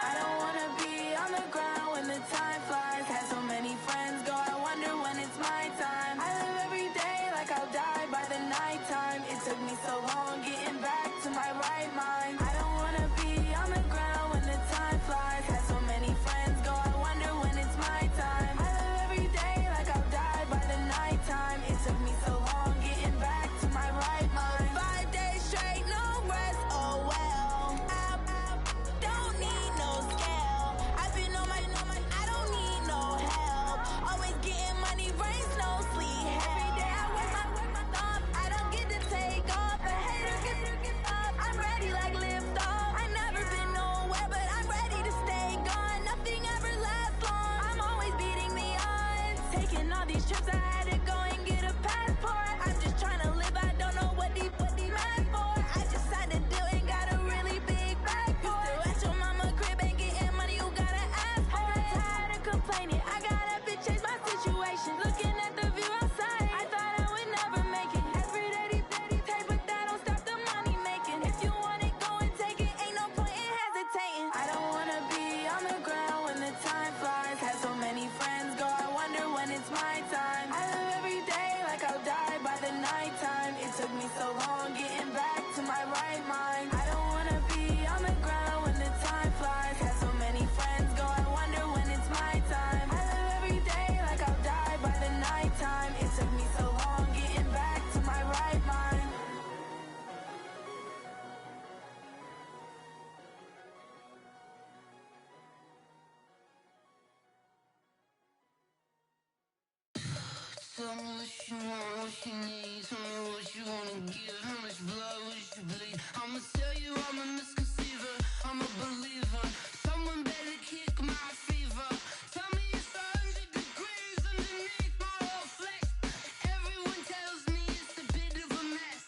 I don't wanna be on the ground when the time flies. Had so many friends go, I wonder when it's my time. I live every day like I'll die by the nighttime. It took me so long getting back to my right mind. I don't wanna be on the ground when the time flies. Had so many friends go, I wonder when it's my time. I live every day like I'll die by the nighttime. It took me so long getting back to my right mind. 5 days straight, no rest, oh well. Don't need no scale. I've been on my, I don't need no help. Always getting money, rain, snow, sleet. Every day I work my thumb. I don't get to take off. A hater get up. I'm ready like lift off. I never been nowhere, but I'm ready to stay gone. Nothing ever lasts long. I'm always beating the odds. Taking all these trips, I had to go and get a passport. I'm just trying to live. I don't know what deep mad for. I just signed a deal and got a really big bag for it. Still at your mama crib and getting money, you gotta ask for it. I'm tired of complaining. I gotta bitch change my situation. Looking at the view outside, I thought I would never make it. Every day take, but that don't stop the money making. If you want it, go and take it. Ain't no point in hesitating. I don't wanna be on the ground when the time flies. Had so many friends go, I wonder when it's my time. I live every day like I'll die by the nighttime. It took me so long getting back to my right mind. I don't wanna be on the ground when the time flies. Had so many friends go, I wonder when it's my time. I live every day like I'll die by the nighttime. It took me so long getting back to my right mind. Tell me what you want, what you need. Tell me what you wanna give. How much blood would you bleed? I'ma tell you I'm a misconceiver. I'm a believer. Someone better kick my fever. Tell me it's 100 degrees underneath my whole flesh. Everyone tells me it's a bit of a mess.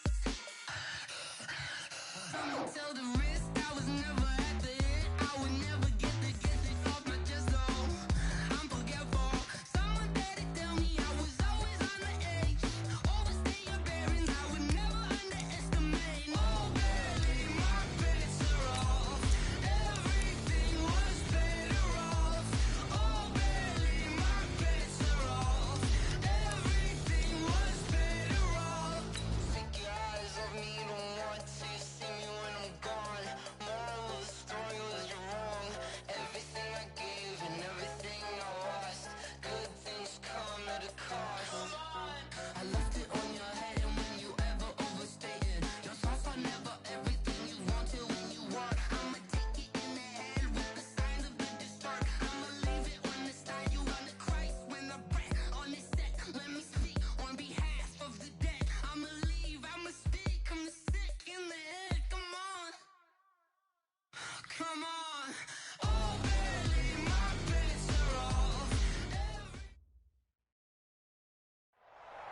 Someone tell the risk I was never at the end. I would never get it off my chest. Oh, I'm forgetful. Someone better tell me I was always on the edge. Overstay your bearings, I would never underestimate. Oh, barely, my bets are off. Everything was better off. Oh, barely, my bets are off. Everything was better off. Take your eyes off me, you don't want to see me when I'm gone. Moral of the story was you're wrong. Everything I gave and everything I lost. Good things come at a cost. I left it on your head, and when you ever overstated, your thoughts are never everything you wanted when you want. I'ma take it in the head with the signs of the distort. I'ma leave it on the side. You on the Christ when I breath on this set. Let me speak on behalf of the dead. I'ma leave, I'ma speak. I'm the sick in the head. Come on, come on. Oh, barely, my bets are off.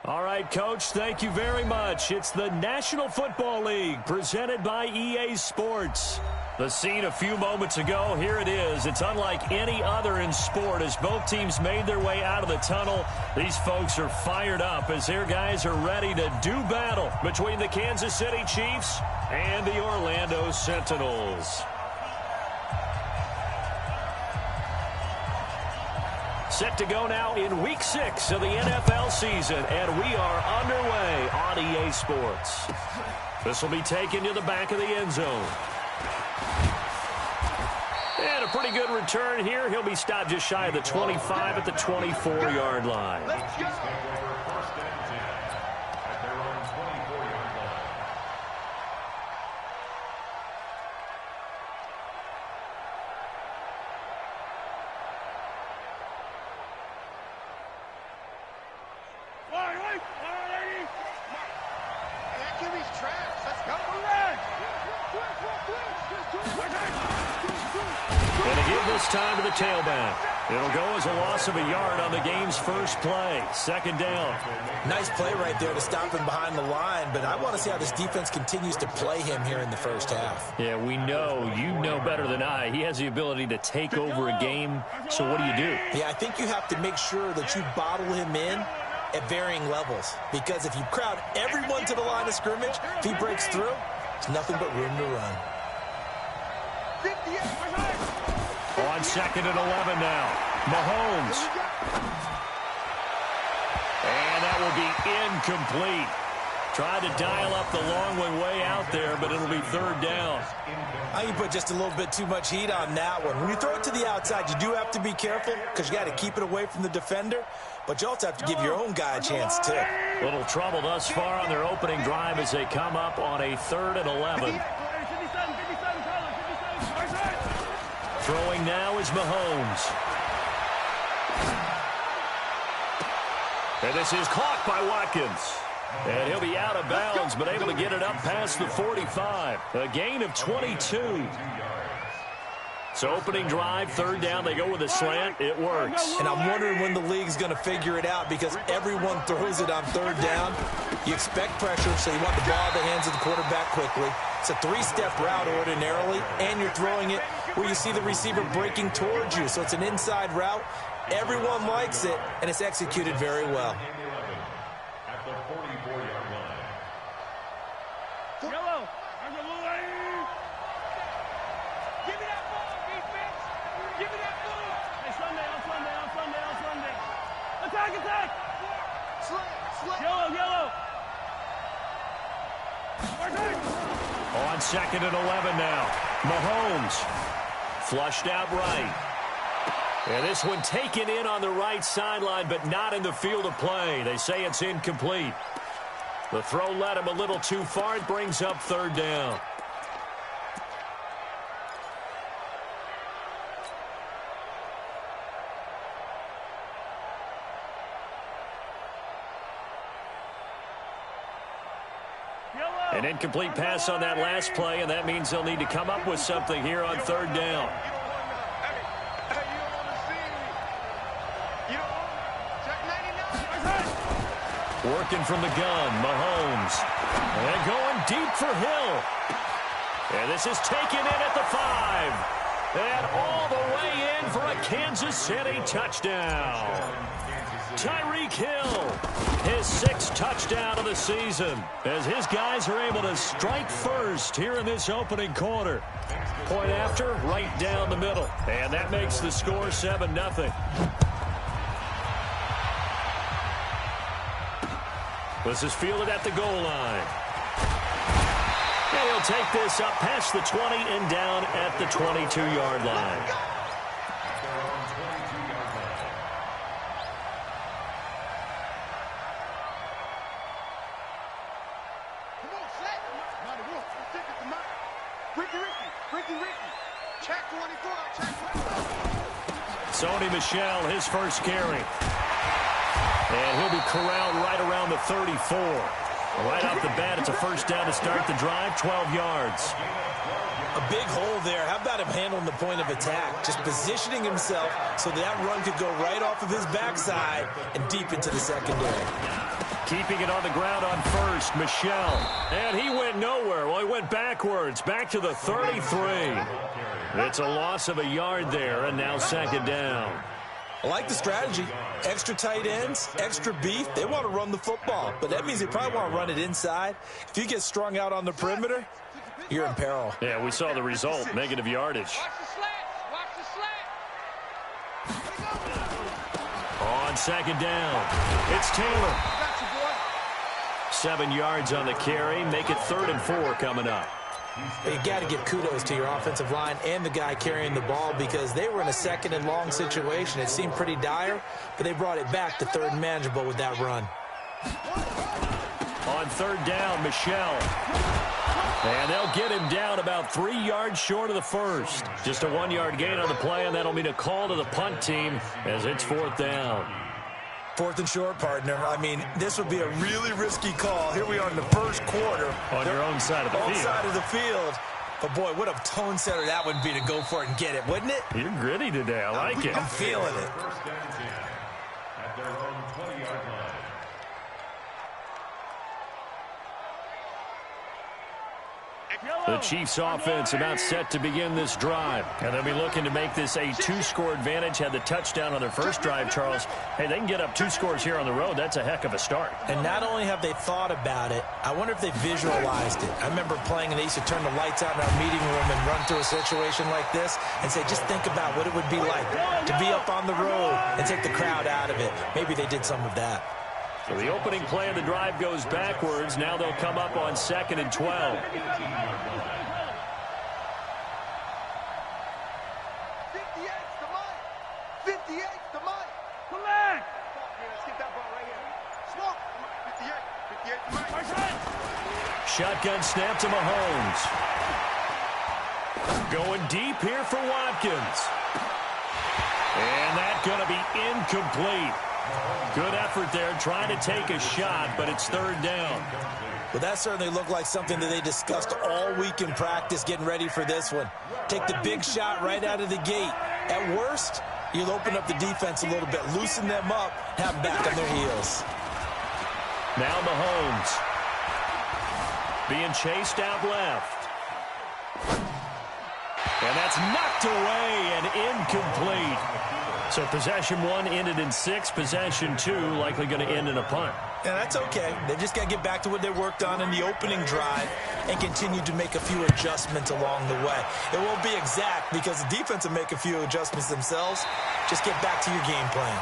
All right, Coach, thank you very much. It's the National Football League presented by EA Sports. The scene a few moments ago, here it is. It's unlike any other in sport as both teams made their way out of the tunnel. These folks are fired up as their guys are ready to do battle between the Kansas City Chiefs and the Orlando Sentinels. Set to go now in Week 6 of the NFL season, and we are underway on EA Sports. This will be taken to the back of the end zone. And a pretty good return here. He'll be stopped just shy of the 25 at the 24-yard line. Let's go. First and 10 at their own 24-yard line. And to give this time to the tailback. It'll go as a loss of a yard on the game's first play. Second down. Nice play right there to stop him behind the line, but I want to see how this defense continues to play him here in the first half. Yeah, we know, you know better than I, he has the ability to take over a game, so what do you do? Yeah, I think you have to make sure that you bottle him in at varying levels, because if you crowd everyone to the line of scrimmage, if he breaks through, there's nothing but room to run. 58. On 2nd and 11 now. Mahomes. And that will be incomplete. Tried to dial up the long way out there, but it'll be 3rd down. I think you put just a little bit too much heat on that one. When you throw it to the outside, you do have to be careful because you got to keep it away from the defender, but you also have to give your own guy a chance, too. Little trouble thus far on their opening drive as they come up on a 3rd and 11. Throwing now is Mahomes. And this is caught by Watkins. And he'll be out of bounds, but able to get it up past the 45. A gain of 22. So opening drive, 3rd down, they go with a slant. It works. And I'm wondering when the league's going to figure it out because everyone throws it on 3rd down. You expect pressure, so you want the ball in the hands of the quarterback quickly. It's a 3-step route ordinarily, and you're throwing it where you see the receiver breaking towards you. So it's an inside route. Everyone likes it, and it's executed very well. At the 44-yard line. Yellow. Give me that ball, defense. Give me that ball. Hey, Sunday. Attack. Yellow. On 2nd and 11 now. Mahomes. Flushed out right. And this one taken in on the right sideline, but not in the field of play. They say it's incomplete. The throw led him a little too far. It brings up 3rd down. An incomplete pass on that last play, and that means they'll need to come up with something here on 3rd down. Working from the gun, Mahomes. And going deep for Hill. And this is taken in at the 5. And all the way in for a Kansas City touchdown. Tyreek Hill, his 6th touchdown of the season, as his guys are able to strike first here in this opening quarter. Point after, right down the middle. And that makes the score 7-0. This is fielded at the goal line. And he'll take this up past the 20 and down at the 22-yard line. Sony Michel, his first carry. And he'll be corralled right around the 34. Right off the bat, it's a 1st down to start the drive, 12 yards. A big hole there. How about him handling the point of attack? Just positioning himself so that run could go right off of his backside and deep into the secondary. Keeping it on the ground on 1st, Michel. And he went nowhere. Well, he went backwards, back to the 33. It's a loss of a yard there, and now 2nd down. I like the strategy. Extra tight ends, extra beef. They want to run the football, but that means they probably want to run it inside. If you get strung out on the perimeter, you're in peril. Yeah, we saw the result, negative yardage. Watch the slant. On 2nd down, it's Taylor. 7 yards on the carry. Make it 3rd and 4 coming up. You got to give kudos to your offensive line and the guy carrying the ball because they were in a 2nd and long situation. It seemed pretty dire, but they brought it back to 3rd and manageable with that run. On 3rd down, Michel. And they'll get him down about 3 yards short of the 1st. Just a 1-yard gain on the play, and that'll mean a call to the punt team as it's 4th down. 4th and short, partner. I mean, this would be a really risky call. Here we are in the 1st quarter. On your own side of the field. Own side of the field. But, boy, what a tone setter that would be to go for it and get it, wouldn't it? You're gritty today. I like it. I'm feeling it. 1st down 10 at their own 20-yard line. The Chiefs offense about set to begin this drive. And they'll be looking to make this a 2-score advantage. Had the touchdown on their first drive, Charles. Hey, they can get up 2 scores here on the road. That's a heck of a start. And not only have they thought about it, I wonder if they visualized it. I remember playing and they used to turn the lights out in our meeting room and run through a situation like this and say, just think about what it would be like to be up on the road and take the crowd out of it. Maybe they did some of that. So the opening play of the drive goes backwards. Now they'll come up on 2nd and 12. 58 to Mike. Collect. Let's get that ball right here. Smoke. 58 to Mike. Shotgun snap to Mahomes. Going deep here for Watkins. And that's going to be incomplete. Good effort there, trying to take a shot, but it's 3rd down. Well, that certainly looked like something that they discussed all week in practice, getting ready for this one. Take the big shot right out of the gate. At worst, you'll open up the defense a little bit, loosen them up, have them back on their heels. Now Mahomes. Being chased out left. And that's knocked away and incomplete. So possession 1 ended in 6. Possession 2 likely going to end in a punt. And that's okay. They've just got to get back to what they worked on in the opening drive and continue to make a few adjustments along the way. It won't be exact because the defense will make a few adjustments themselves. Just get back to your game plan.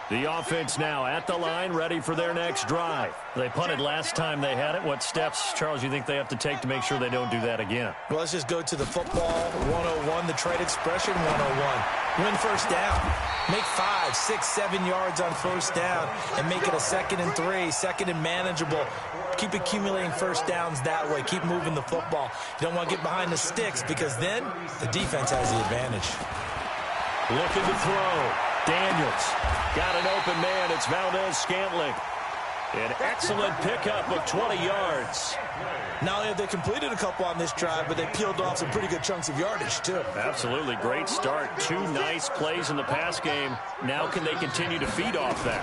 The offense now at the line, ready for their next drive. They punted last time they had it. What steps, Charles, you think they have to take to make sure they don't do that again? Well, let's just go to the football 101, the trade expression 101. Win first down. Make 5, 6, 7 yards on first down and make it a 2nd and 3, 2nd and manageable. Keep accumulating first downs that way. Keep moving the football. You don't want to get behind the sticks because then the defense has the advantage. Looking to throw. Daniels got an open man. It's Valdez-Scantling. An excellent pickup of 20 yards. Not only have they completed a couple on this drive, but they peeled off some pretty good chunks of yardage, too. Absolutely. Great start. 2 nice plays in the pass game. Now can they continue to feed off that?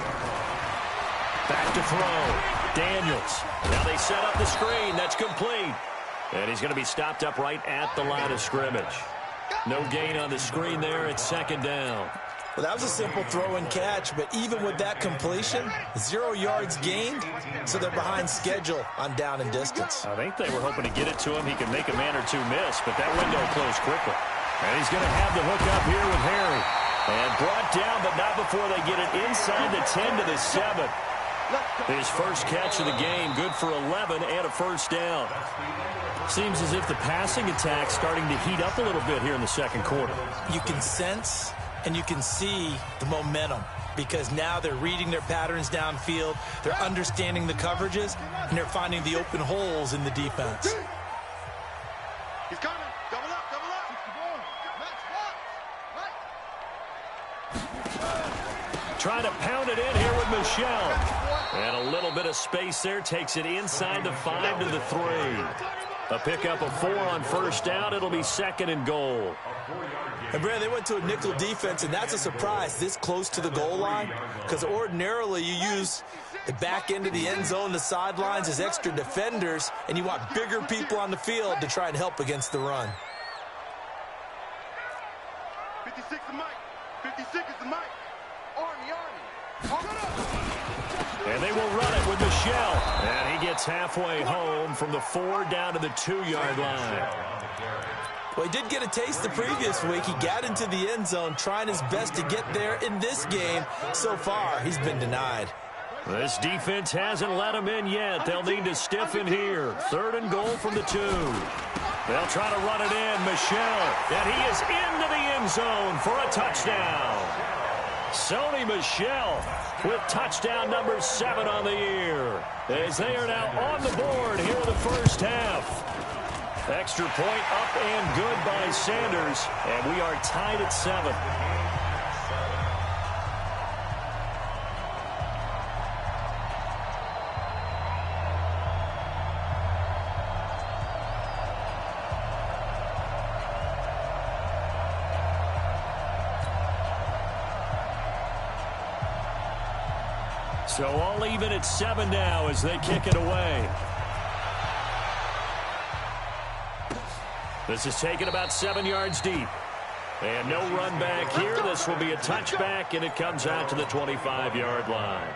Back to throw. Daniels. Now they set up the screen. That's complete. And he's going to be stopped up right at the line of scrimmage. No gain on the screen there. It's 2nd down. Well, that was a simple throw and catch, but even with that completion, 0 yards gained, so they're behind schedule on down and distance. I think they were hoping to get it to him. He could make a man or 2 miss, but that window closed quickly. And he's going to have the hook up here with Harry. And brought down, but not before they get it inside the 10 to the 7. His first catch of the game, good for 11 and a first down. Seems as if the passing attack's starting to heat up a little bit here in the 2nd quarter. You can sense and you can see the momentum because now they're reading their patterns downfield, they're understanding the coverages, and they're finding the open holes in the defense. He's coming. Double up, double up. Trying to pound it in here with Michelle. And a little bit of space there takes it inside the 5 to the 3. A pickup of 4 on first down. It'll be 2nd and goal. And, Brad, they went to a nickel defense, and that's a surprise this close to the goal line because ordinarily you use the back end of the end zone, the sidelines as extra defenders, and you want bigger people on the field to try and help against the run. 56 to Mike. 56 is the Mike. Army. And they will run it with Michelle. And he gets halfway home from the 4 down to the 2-yard line. Well, he did get a taste the previous week. He got into the end zone, trying his best to get there in this game. So far, he's been denied. This defense hasn't let him in yet. They'll need to stiffen here. 3rd and goal from the 2. They'll try to run it in. Michelle. And he is into the end zone for a touchdown. Sony Michel with touchdown number 7 on the year. As they are now on the board here in the first half. Extra point up and good by Sanders. And we are tied at 7. So all even at 7 now as they kick it away. This is taken about 7 yards deep. And no run back here. This will be a touchback, and it comes out to the 25-yard line.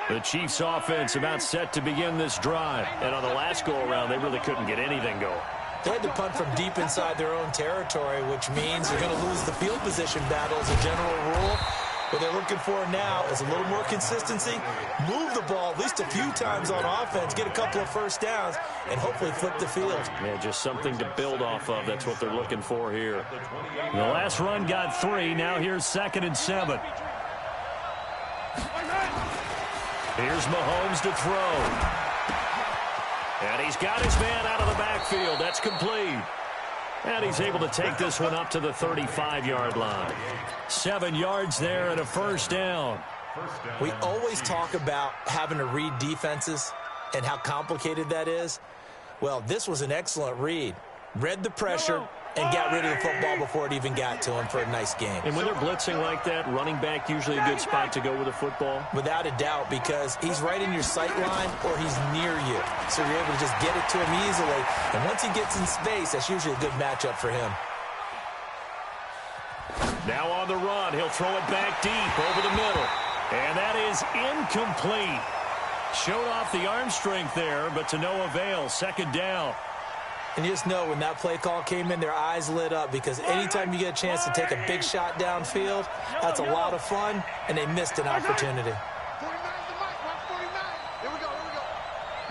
The Chiefs offense about set to begin this drive. And on the last go-around, they really couldn't get anything going. They had to punt from deep inside their own territory, which means they're going to lose the field position battle as a general rule. What they're looking for now is a little more consistency, move the ball at least a few times on offense, get a couple of first downs, and hopefully flip the field. Yeah, just something to build off of. That's what they're looking for here. The last run got 3. Now here's 2nd and 7. Here's Mahomes to throw. And he's got his man out of the backfield. That's complete. And he's able to take this one up to the 35-yard line. 7 yards there and a first down. We always talk about having to read defenses and how complicated that is. Well, this was an excellent read. Read the pressure and got rid of the football before it even got to him for a nice game. And when they're blitzing like that, running back usually a good spot to go with the football? Without a doubt, because he's right in your sight line or he's near you. So you're able to just get it to him easily. And once he gets in space, that's usually a good matchup for him. Now on the run, he'll throw it back deep over the middle. And that is incomplete. Showed off the arm strength there, but to no avail. 2nd down. And you just know when that play call came in, their eyes lit up because anytime you get a chance to take a big shot downfield, that's a lot of fun, and they missed an opportunity. 49 to Mike. Watch 49. Here we go.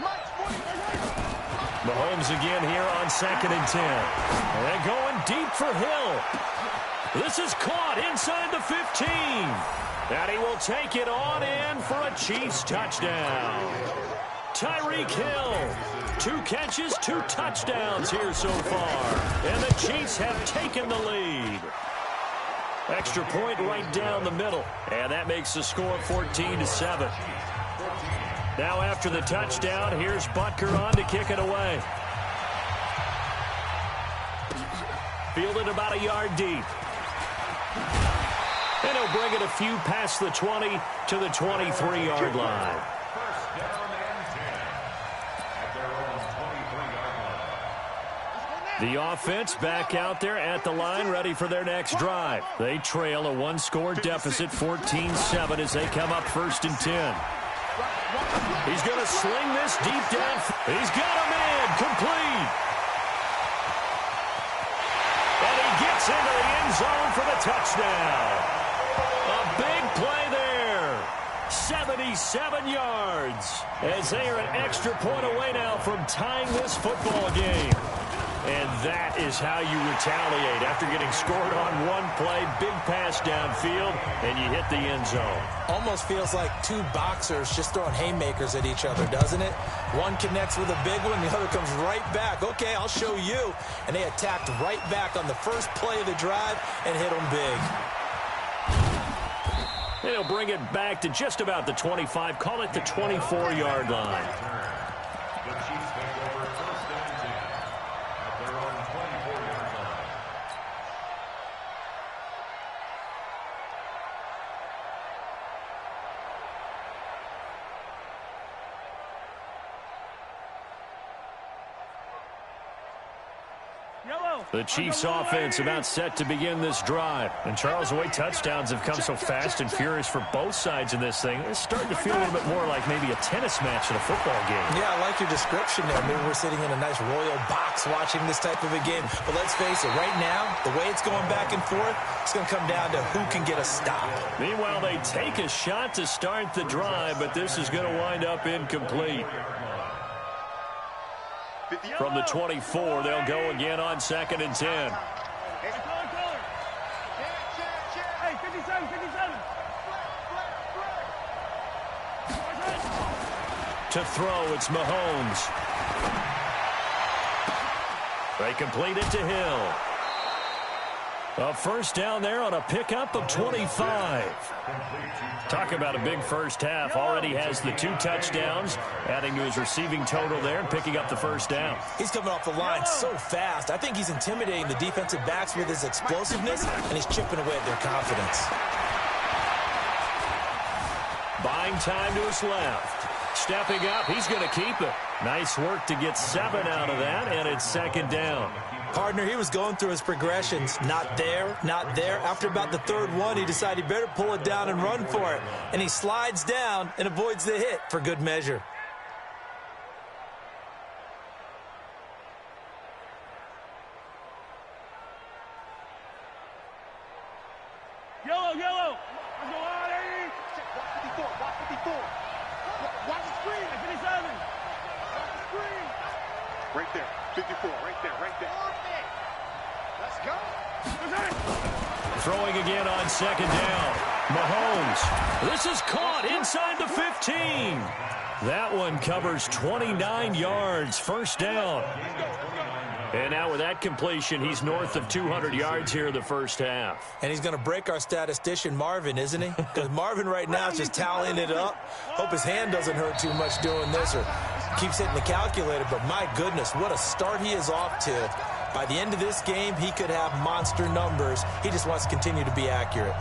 Mike's 49. Mahomes again here on 2nd and 10. And going deep for Hill. This is caught inside the 15. And he will take it on in for a Chiefs touchdown. Tyreek Hill. 2 catches, 2 touchdowns here so far. And the Chiefs have taken the lead. Extra point right down the middle. And that makes the score 14-7. Now after the touchdown, here's Butker on to kick it away. Fielded about a yard deep. And he'll bring it a few past the 20 to the 23-yard line. The offense back out there at the line, ready for their next drive. They trail a 1-score deficit, 14-7, as they come up 1st and 10. He's going to sling this deep down. He's got a man, complete. And he gets into the end zone for the touchdown. A big play there. 77 yards. As they are an extra point away now from tying this football game. And that is how you retaliate after getting scored on one play, big pass downfield, and you hit the end zone. Almost feels like 2 boxers just throwing haymakers at each other, doesn't it? One connects with a big one, the other comes right back. Okay, I'll show you. And they attacked right back on the first play of the drive and hit them big. And he'll bring it back to just about the 25, call it the 24-yard line. The Chiefs offense about set to begin this drive. And Charles, the way touchdowns have come so fast and furious for both sides in this thing, it's starting to feel a little bit more like maybe a tennis match in a football game. Yeah, I like your description there. Maybe we're sitting in a nice royal box watching this type of a game. But let's face it, right now, the way it's going back and forth, it's going to come down to who can get a stop. Meanwhile, they take a shot to start the drive, but this is going to wind up incomplete. From the 24, they'll go again on 2nd and 10. To throw, it's Mahomes. They complete it to Hill. A first down there on a pickup of 25. Talk about a big first half. Already has the 2 touchdowns, adding to his receiving total there and picking up the first down. He's coming off the line so fast. I think he's intimidating the defensive backs with his explosiveness, and he's chipping away at their confidence. Buying time to his left. Stepping up, he's going to keep it. Nice work to get 7 out of that, and it's second down. Partner, he was going through his progressions. Not there, not there. After about the 3rd one, he decided he better pull it down and run for it. And he slides down and avoids the hit for good measure. Yellow, yellow. Let's go on, Eddie. Watch 54, watch 54. Watch the screen. 57. Watch the screen. Right there, 54, right there, right there. Let's go. Throwing again on second down. Mahomes. This is caught inside the 15. That one covers 29 yards. First down. And now with that completion, he's north of 200 yards here in the first half. And he's going to break our statistician, Marvin, isn't he? Because Marvin right now is just tallying it up. Hope his hand doesn't hurt too much doing this or keeps hitting the calculator. But my goodness, what a start he is off to. By the end of this game, he could have monster numbers. He just wants to continue to be accurate.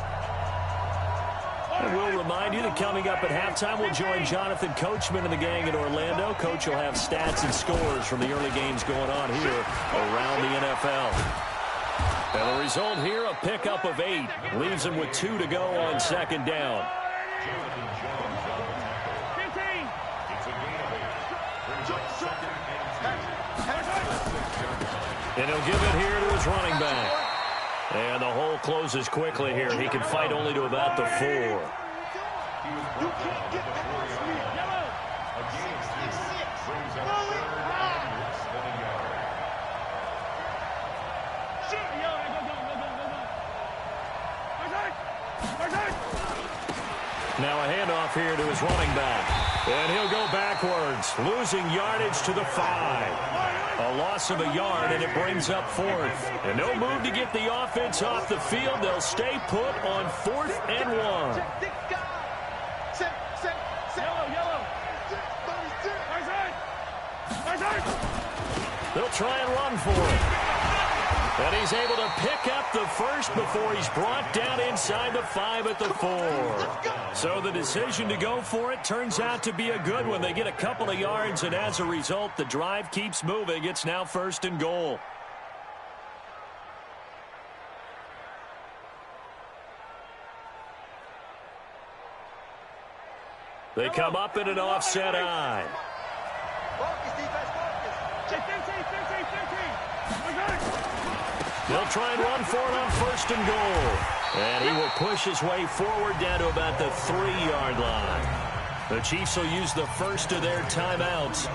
And we'll remind you that coming up at halftime, we'll join Jonathan Coachman and the gang in Orlando. Coach will have stats and scores from the early games going on here around the NFL. And the result here, a pickup of 8. Leaves him with 2 to go on second down. 15. And he'll give it here to his running back. And the hole closes quickly here. He can fight only to about the 4. You can't get past me. Yellow. Now a handoff here to his running back. And he'll go backwards, losing yardage to the 5. A loss of a yard, and it brings up 4th. And no move to get the offense off the field. They'll stay put on 4th and 1. They'll try and run for it. And he's able to pick up the first before he's brought down inside the 5 at the 4. So the decision to go for it turns out to be a good one. They get a couple of yards, and as a result, the drive keeps moving. It's now 1st and goal. They come up in an offset eye. They'll try and run for it on 1st and goal. And he will push his way forward down to about the 3-yard line. The Chiefs will use the first of their timeouts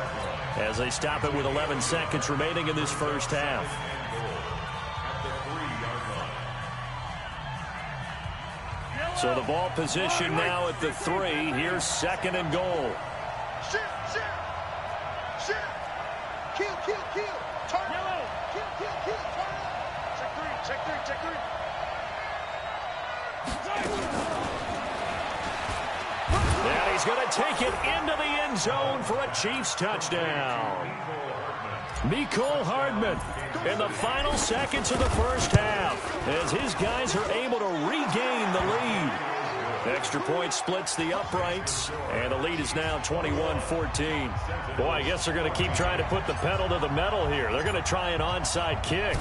as they stop it with 11 seconds remaining in this first half. So the ball position now at the 3. Here's 2nd and goal. Shift. Kill. Turn. Yellow. Kill. Turn. Check 3. And he's going to take it into the end zone for a Chiefs touchdown. Mecole Hardman in the final seconds of the first half as his guys are able to regain the lead. Extra point splits the uprights, and the lead is now 21-14. Boy, I guess they're going to keep trying to put the pedal to the metal here. They're going to try an onside kick.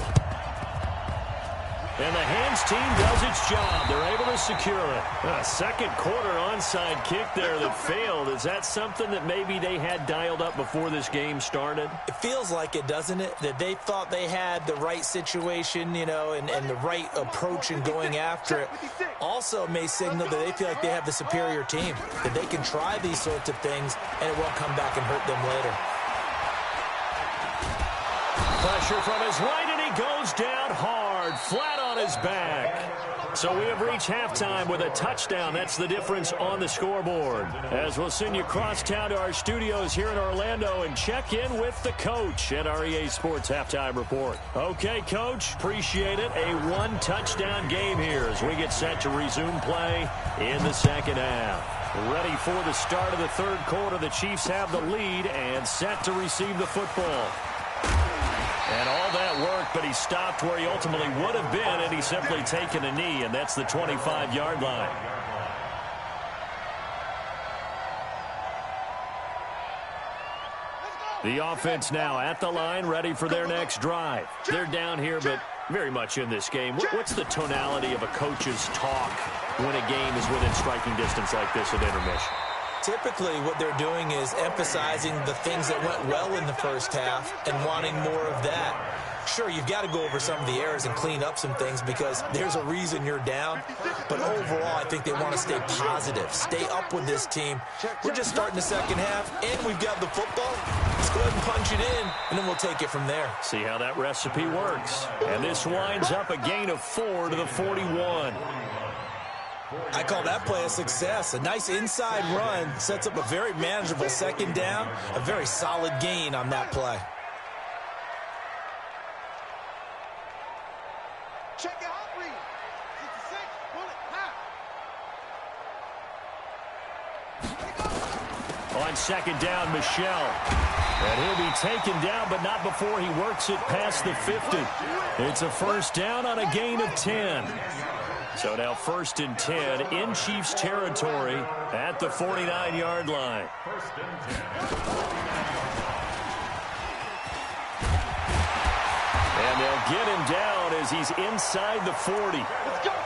And the hands team does its job. They're able to secure it. A second quarter onside kick there that failed. Is that something that maybe they had dialed up before this game started? It feels like it, doesn't it? That they thought they had the right situation, you know, and the right approach in going after it. Also may signal that they feel like they have the superior team, that they can try these sorts of things, and it won't come back and hurt them later. Pressure from his right, and he goes down hard, flat on on his back. So we have reached halftime with a touchdown. That's the difference on the scoreboard. As we'll send you cross town to our studios here in Orlando and check in with the coach at our EA Sports Halftime Report. Okay, Coach, appreciate it. A one-touchdown game here as we get set to resume play in the second half. Ready for the start of the third quarter. The Chiefs have the lead and set to receive the football. And all that work, but he stopped where he ultimately would have been, and he's simply taken a knee, and that's the 25-yard line. The offense now at the line, ready for their next drive. They're down here, but very much in this game. What's the tonality of a coach's talk when a game is within striking distance like this at intermission? Typically, what they're doing is emphasizing the things that went well in the first half and wanting more of that. Sure, you've got to go over some of the errors and clean up some things because there's a reason you're down. But overall, I think they want to stay positive, stay up with this team. We're just starting the second half, and we've got the football. Let's go ahead and punch it in, and then we'll take it from there. See how that recipe works. And this winds up a gain of 4 to the 41. I call that play a success. A nice inside run sets up a very manageable second down, a very solid gain on that play. Check your hot read. 66, bullet, half. On second down, Michelle. And he'll be taken down, but not before he works it past the 50. It's a first down on a gain of 10. So now 1st and 10 in Chiefs territory at the 49-yard line. And they'll get him down as he's inside the 40.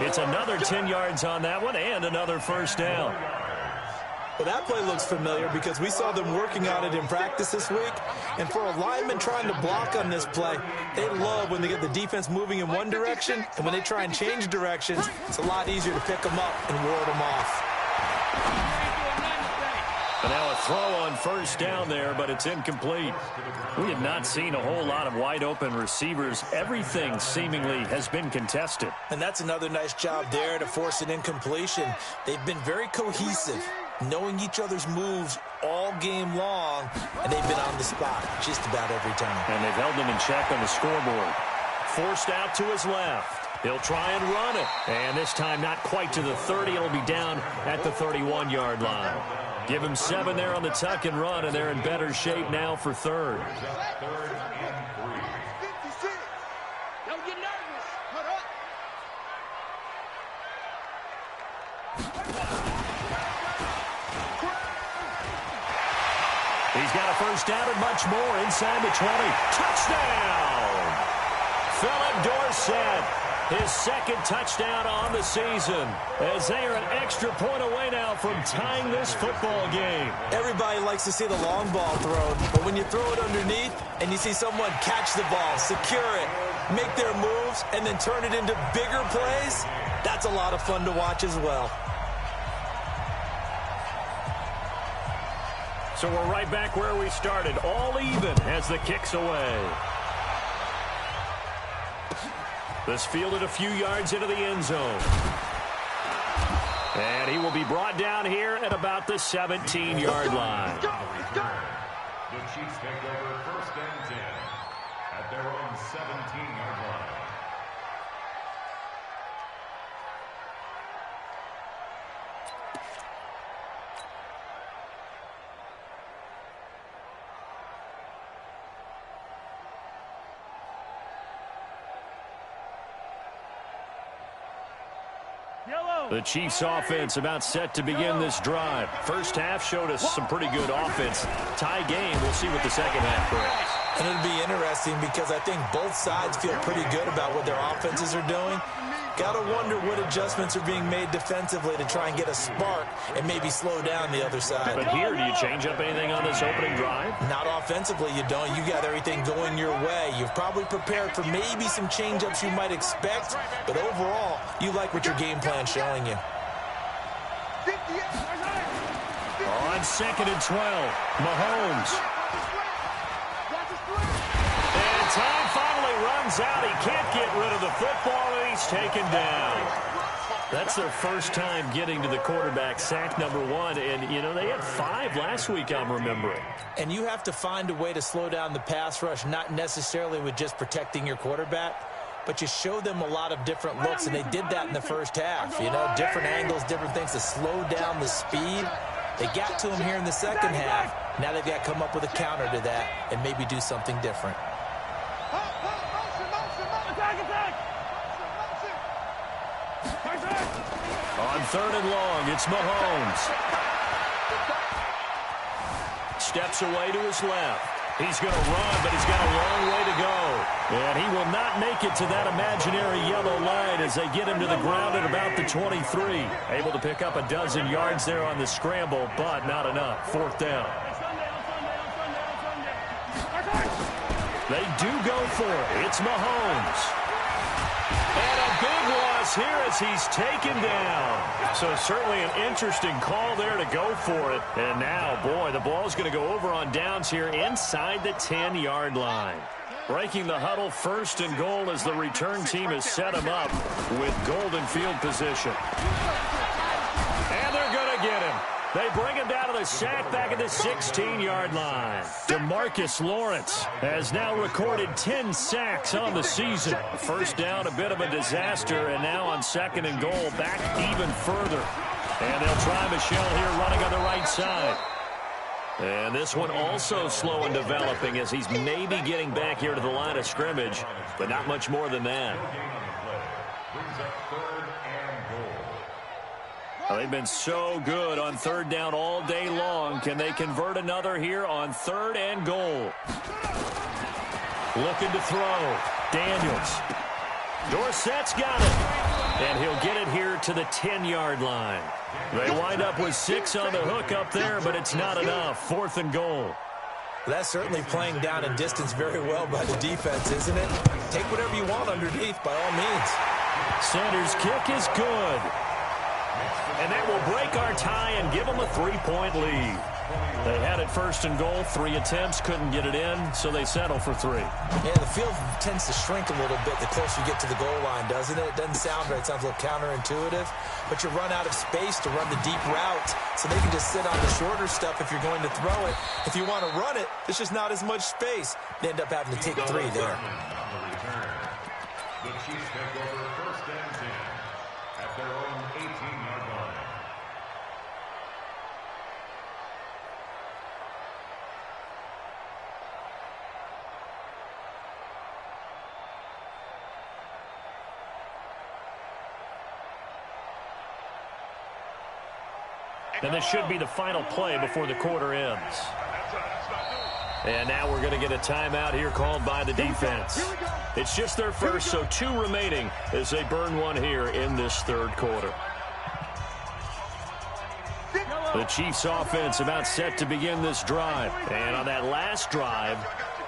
It's another 10 yards on that one and another first down. Well, that play looks familiar because we saw them working on it in practice this week. And for a lineman trying to block on this play, they love when they get the defense moving in one direction. And when they try and change directions, it's a lot easier to pick them up and ward them off. And now a throw on first down there, but it's incomplete. We have not seen a whole lot of wide-open receivers. Everything seemingly has been contested. And that's another nice job there to force an incompletion. They've been very cohesive, knowing each other's moves all game long, and they've been on the spot just about every time. And they've held them in check on the scoreboard. Forced out to his left. He'll try and run it. And this time not quite to the 30. It'll be down at the 31-yard line. Give him 7 there on the tuck and run, and they're in better shape now for third. Don't get nervous. Put up. He's got a first down and much more inside the 20. Touchdown! Philip Dorsett, his second touchdown on the season, as they are an extra point away now from tying this football game. Everybody likes to see the long ball thrown, but when you throw it underneath and you see someone catch the ball, secure it, make their moves, and then turn it into bigger plays, that's a lot of fun to watch as well. So we're right back where we started, all even as the kick's away. This fielded a few yards into the end zone. And he will be brought down here at about the 17-yard line. The Chiefs take over 1st and 10 at their own 17-yard line. The Chiefs offense about set to begin this drive. First half showed us some pretty good offense. Tie game, we'll see what the second half brings. And it'll be interesting because I think both sides feel pretty good about what their offenses are doing. Got to wonder what adjustments are being made defensively to try and get a spark and maybe slow down the other side. But here, do you change up anything on this opening drive? Not offensively, you don't. You got everything going your way. You've probably prepared for maybe some change-ups you might expect, but overall, you like what your game plan's showing you. On 2nd and 12, Mahomes. And time finally runs out. He can't get rid of the football, and he he's taken down. That's their first time getting to the quarterback, sack number 1. And, you know, they had 5 last week, I'm remembering. And you have to find a way to slow down the pass rush, not necessarily with just protecting your quarterback, but you show them a lot of different looks, and they did that in the first half. You know, different angles, different things to slow down the speed. They got to him here in the second half. Now they've got to come up with a counter to that and maybe do something different. On 3rd and long, it's Mahomes. Steps away to his left. He's going to run, but he's got a long way to go. And he will not make it to that imaginary yellow line as they get him to the ground at about the 23. Able to pick up a dozen yards there on the scramble, but not enough. 4th down. They do go for it. It's Mahomes. And a big loss here as he's taken down. So certainly an interesting call there to go for it. And now, boy, the ball's going to go over on downs here inside the 10-yard line. Breaking the huddle, 1st and goal as the return team has set him up with golden field position. And they're going to get him. They bring him down to the sack back at the 16-yard line. DeMarcus Lawrence has now recorded 10 sacks on the season. 1st down, a bit of a disaster, and now on 2nd and goal, back even further. And they'll try Michel here running on the right side. And this one also slow in developing as he's maybe getting back here to the line of scrimmage, but not much more than that. Well, they've been so good on 3rd down all day long. Can they convert another here on 3rd and goal? Looking to throw. Daniels. Dorsett's got it. And he'll get it here to the 10-yard line. They wind up with 6 on the hook up there, but it's not enough. 4th and goal. That's certainly playing down in distance very well by the defense, isn't it? Take whatever you want underneath, by all means. Sanders' kick is good. And that will break our tie and give them a 3-point lead. They had it 1st and goal, 3 attempts, couldn't get it in, so they settle for 3. Yeah, the field tends to shrink a little bit the closer you get to the goal line, doesn't it? It doesn't sound right. It sounds a little counterintuitive. But you run out of space to run the deep route, so they can just sit on the shorter stuff if you're going to throw it. If you want to run it, there's just not as much space. They end up having to take 3 there. The Chiefs take over 1st and 10 at their own 18-yard line. And this should be the final play before the quarter ends. And now we're going to get a timeout here called by the defense. It's just their first, so 2 remaining as they burn 1 here in this 3rd quarter. The Chiefs offense about set to begin this drive. And on that last drive,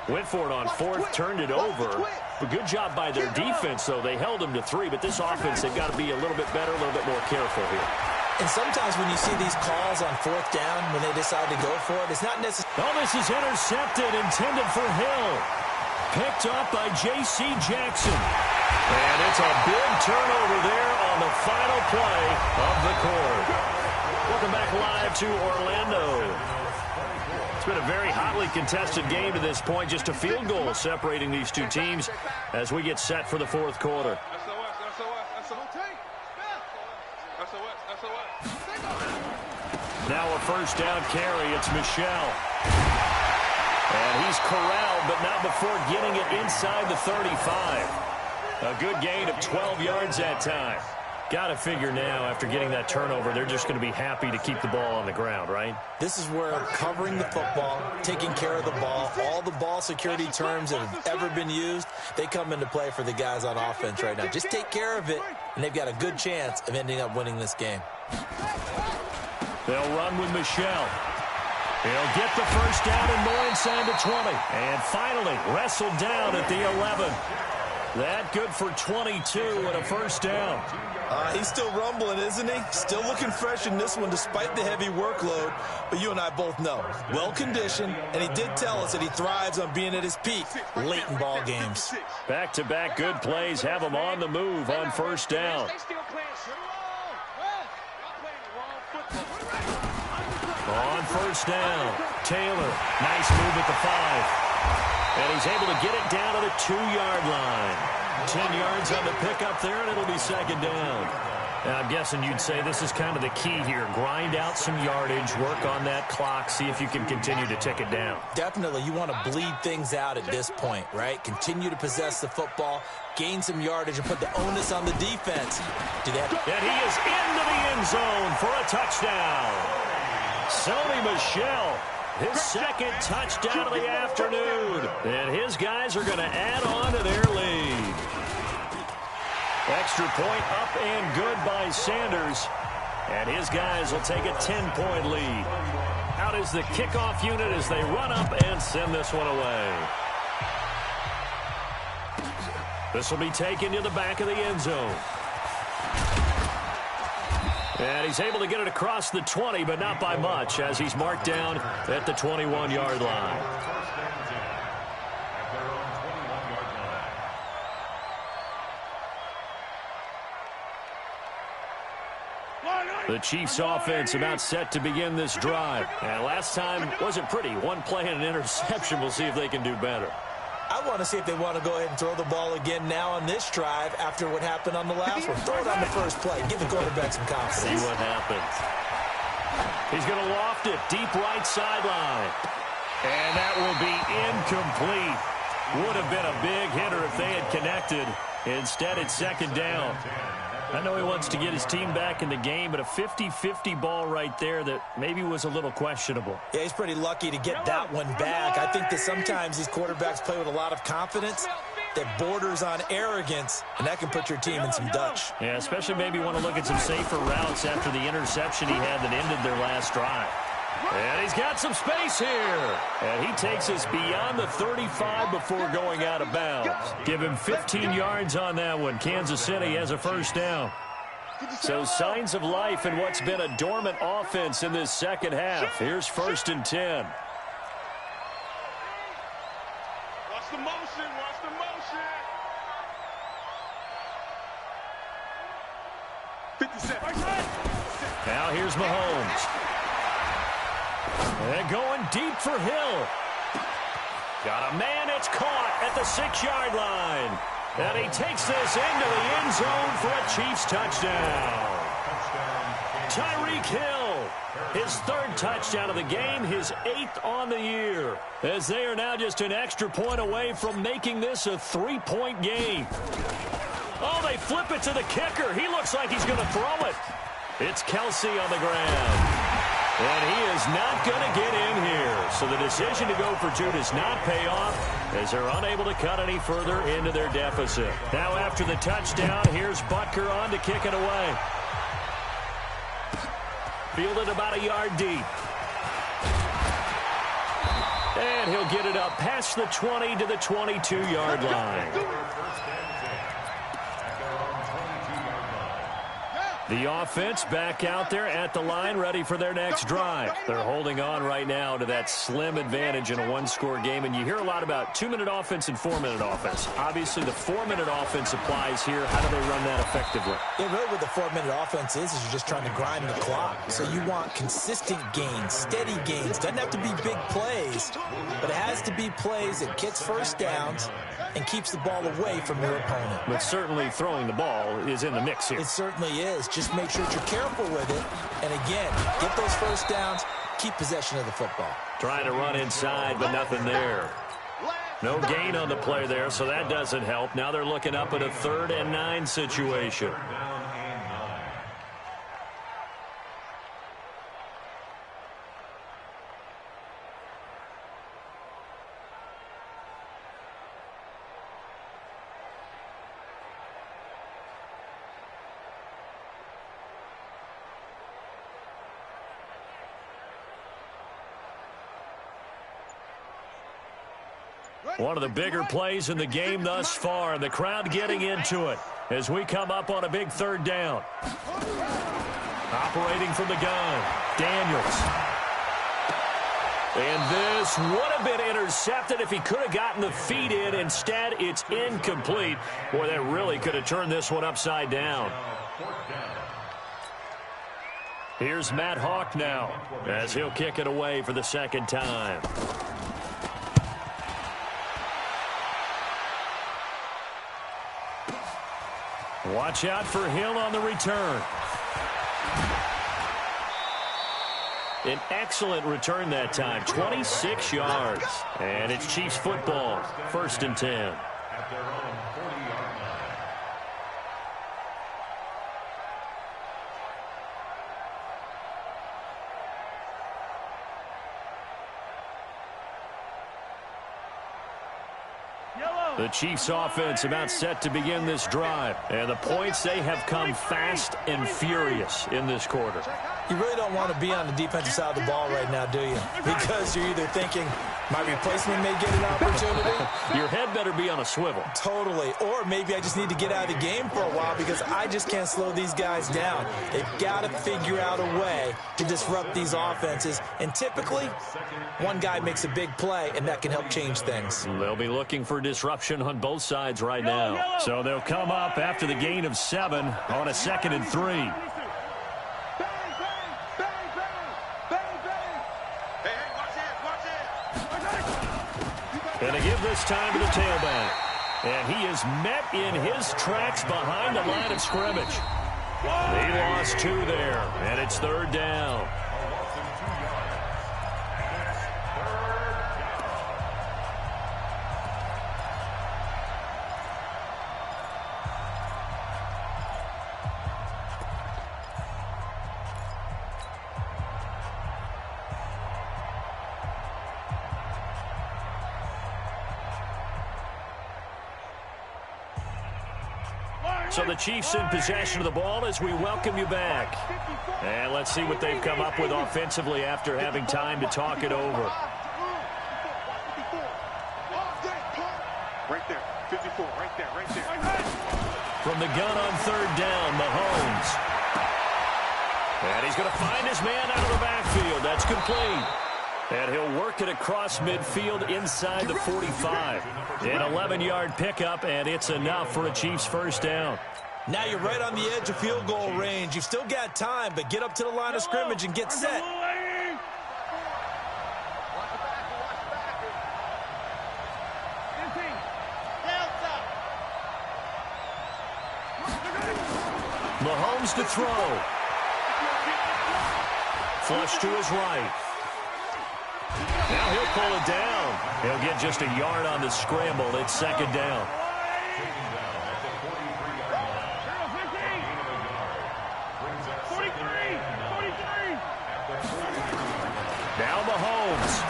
went for it on 4th, turned it over. A good job by their defense, though. They held them to 3, but this offense, they've got to be a little bit better, a little bit more careful here. And sometimes when you see these calls on 4th down, when they decide to go for it, it's not necessarily... Oh, this is intercepted, intended for Hill. Picked up by J.C. Jackson. And it's a big turnover there on the final play of the quarter. Welcome back live to Orlando. It's been a very hotly contested game to this point. Just a field goal separating these 2 teams as we get set for the 4th quarter. Now a 1st down carry. It's Michel. And he's corralled, but not before getting it inside the 35. A good gain of 12 yards that time. Got to figure now, after getting that turnover, they're just going to be happy to keep the ball on the ground, right? This is where covering the football, taking care of the ball, all the ball security terms that have ever been used, they come into play for the guys on offense right now. Just take care of it, and they've got a good chance of ending up winning this game. They'll run with Michel. He'll get the 1st down and more inside the 20. And finally, wrestled down at the 11. That good for 22 and a first down. He's still rumbling, isn't he? Still looking fresh in this one despite the heavy workload. But you and I both know, well-conditioned, and he did tell us that he thrives on being at his peak late in ball games. Back-to-back good plays have him on the move on first down. On first down, Taylor, nice move at the 5. And he's able to get it down to the 2-yard line. 10 yards on the pickup there, and it'll be second down. Now, I'm guessing you'd say this is kind of the key here. Grind out some yardage, work on that clock, see if you can continue to tick it down. Definitely. You want to bleed things out at this point, right? Continue to possess the football, gain some yardage, and put the onus on the defense. Do that. And he is into the end zone for a touchdown. Sony Michel, his second touchdown of the afternoon. And his guys are going to add on to their lead. Extra point up and good by Sanders. And his guys will take a 10-point lead. Out is the kickoff unit as they run up and send this one away. This will be taken to the back of the end zone. And he's able to get it across the 20, but not by much, as he's marked down at the 21-yard line. The Chiefs' offense about set to begin this drive. And last time wasn't pretty. One play and an interception. We'll see if they can do better. I want to see if they want to go ahead and throw the ball again now on this drive after what happened on the last one. Throw it on the first play. Give the quarterback some confidence. See what happens. He's going to loft it deep right sideline. And that will be incomplete. Would have been a big hitter if they had connected. Instead, it's second down. I know he wants to get his team back in the game, but a 50-50 ball right there that maybe was a little questionable. Yeah, he's pretty lucky to get that one back. I think that sometimes these quarterbacks play with a lot of confidence that borders on arrogance, and that can put your team in some Dutch. Yeah, especially maybe want to look at some safer routes after the interception he had that ended their last drive. And he's got some space here. And he takes us beyond the 35 before going out of bounds. Give him 15 yards on that one. Kansas City has a first down. So signs of life in what's been a dormant offense in this second half. Here's 1st and 10. Watch the motion. Watch the motion. 57. Now here's Mahomes. And going deep for Hill. Got a man, it's caught at the 6-yard line. And he takes this into the end zone for a Chiefs touchdown. Tyreek Hill, his 3rd touchdown of the game, his 8th on the year. As they are now just an extra point away from making this a 3-point game. Oh, they flip it to the kicker. He looks like he's going to throw it. It's Kelsey on the ground. And he is not going to get in here. So the decision to go for 2 does not pay off as they're unable to cut any further into their deficit. Now after the touchdown, here's Butker on to kick it away. Fielded about a yard deep. And he'll get it up past the 20 to the 22-yard line. The offense back out there at the line, ready for their next drive. They're holding on right now to that slim advantage in a one-score game, and you hear a lot about 2-minute offense and 4-minute offense. Obviously, the 4-minute offense applies here. How do they run that effectively? Yeah, really what the 4-minute offense is you're just trying to grind the clock. So you want consistent gains, steady gains. Doesn't have to be big plays, but it has to be plays that gets first downs and keeps the ball away from your opponent. But certainly throwing the ball is in the mix here. It certainly is. Just make sure that you're careful with it. And again, get those first downs, keep possession of the football. Trying to run inside, but nothing there. No gain on the play there, so that doesn't help. Now they're looking up at a 3rd and 9 situation. One of the bigger plays in the game thus far, and the crowd getting into it as we come up on a big third down. Operating from the gun, Daniels. And this would have been intercepted if he could have gotten the feet in. Instead, it's incomplete. Boy, that really could have turned this one upside down. Here's Matt Hawk now as he'll kick it away for the second time. Watch out for Hill on the return. An excellent return that time, 26 yards. And it's Chiefs football, 1st and 10. At their own 40-yard line. The Chiefs offense about set to begin this drive. And the points, they have come fast and furious in this quarter. You really don't want to be on the defensive side of the ball right now, do you? Because you're either thinking, my replacement may get an opportunity. Your head better be on a swivel. Totally. Or maybe I just need to get out of the game for a while because I just can't slow these guys down. They've got to figure out a way to disrupt these offenses. And typically, one guy makes a big play, and that can help change things. They'll be looking for disruption on both sides right now. So they'll come up after the gain of 7 on a 2nd and 3. And they give this time to the tailback. And he is met in his tracks behind the line of scrimmage. He lost 2 there, and it's 3rd down. So the Chiefs in possession of the ball as we welcome you back. And let's see what they've come up with offensively after having time to talk it over. Right there, 54, right there. From the gun on 3rd down, Mahomes. And he's going to find his man out of the backfield. That's complete. And he'll work it across midfield inside the 45. An 11-yard pickup, and it's enough for a Chiefs first down. Now you're right on the edge of field goal range. You've still got time, but get up to the line of scrimmage and get set. Mahomes to throw. Flush to his right. Now he'll pull it down. He'll get just a yard on the scramble. It's 2nd down. Now Mahomes.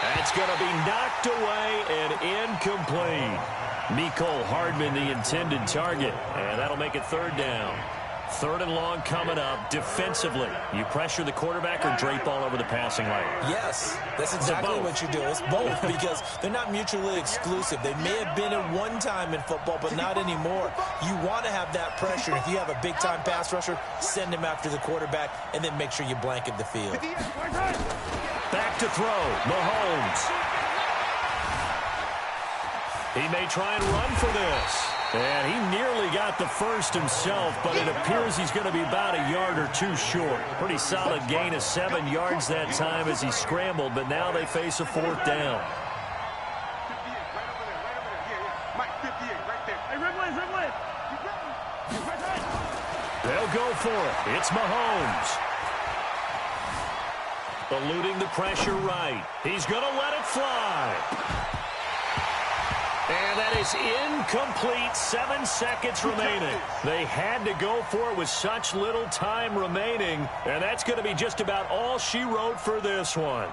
And it's going to be knocked away and incomplete. Mecole Hardman, the intended target. And that'll make it 3rd down. 3rd and long coming up. Defensively, you pressure the quarterback or drape all over the passing lane? Yes, that's exactly what you do. It's both because they're not mutually exclusive. They may have been at one time in football, but not anymore. You want to have that pressure. If you have a big-time pass rusher, send him after the quarterback, and then make sure you blanket the field. Back to throw. Mahomes. He may try and run for this. And he nearly got the first himself, but it appears he's going to be about a yard or 2 short. Pretty solid gain of 7 yards that time as he scrambled, but now they face a 4th down. They'll go for it. It's Mahomes. Eluding the pressure right. He's going to let it fly. And that is incomplete. 7 seconds remaining. They had to go for it with such little time remaining. And that's going to be just about all she wrote for this one.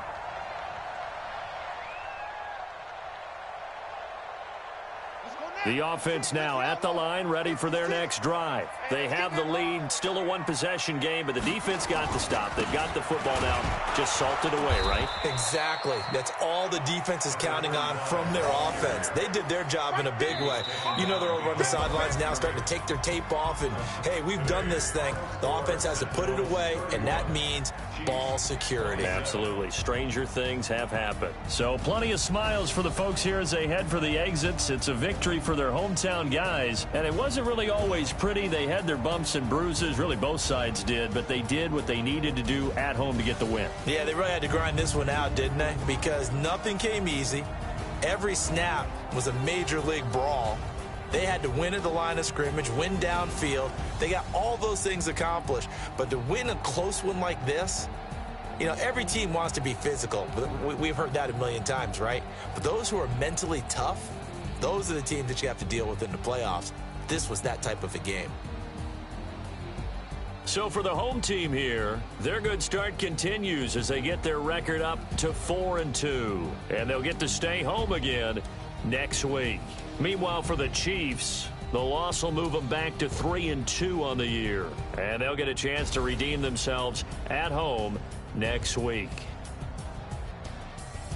The offense now at the line, ready for their next drive. They have the lead, still a one-possession game, but the defense got the stop. They've got the football now, just salted away, right? Exactly. That's all the defense is counting on from their offense. They did their job in a big way. You know they're over on the sidelines now starting to take their tape off, and, hey, we've done this thing. The offense has to put it away, and that means ball security. Absolutely. Stranger things have happened. So plenty of smiles for the folks here as they head for the exits. It's a victory for their hometown guys, and it wasn't really always pretty. They had their bumps and bruises. Really, both sides did, but they did what they needed to do at home to get the win. Yeah, they really had to grind this one out, didn't they? Because nothing came easy. Every snap was a major league brawl. They had to win at the line of scrimmage, win downfield. They got all those things accomplished. But to win a close one like this, you know, every team wants to be physical. We've heard that a million times, right? But those who are mentally tough, those are the teams that you have to deal with in the playoffs. This was that type of a game. So for the home team here, their good start continues as they get their record up to 4-2. And they'll get to stay home again next week. Meanwhile, for the Chiefs, the loss will move them back to 3-2 on the year. And they'll get a chance to redeem themselves at home next week.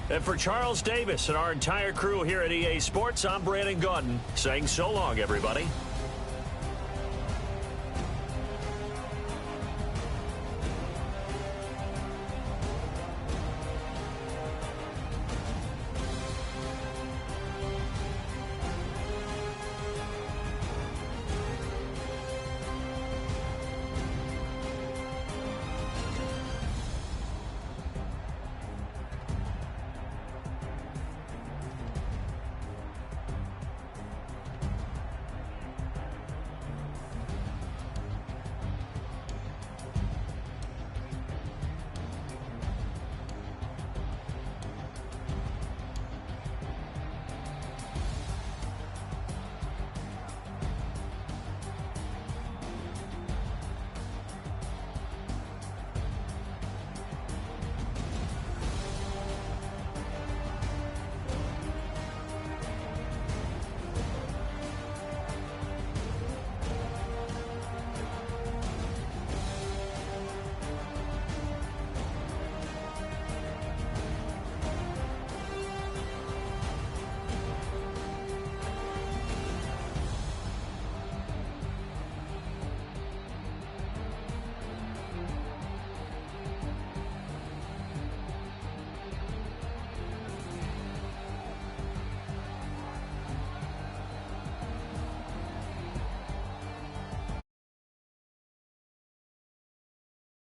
And for Charles Davis and our entire crew here at EA Sports, I'm Brandon Gaudin saying so long, everybody.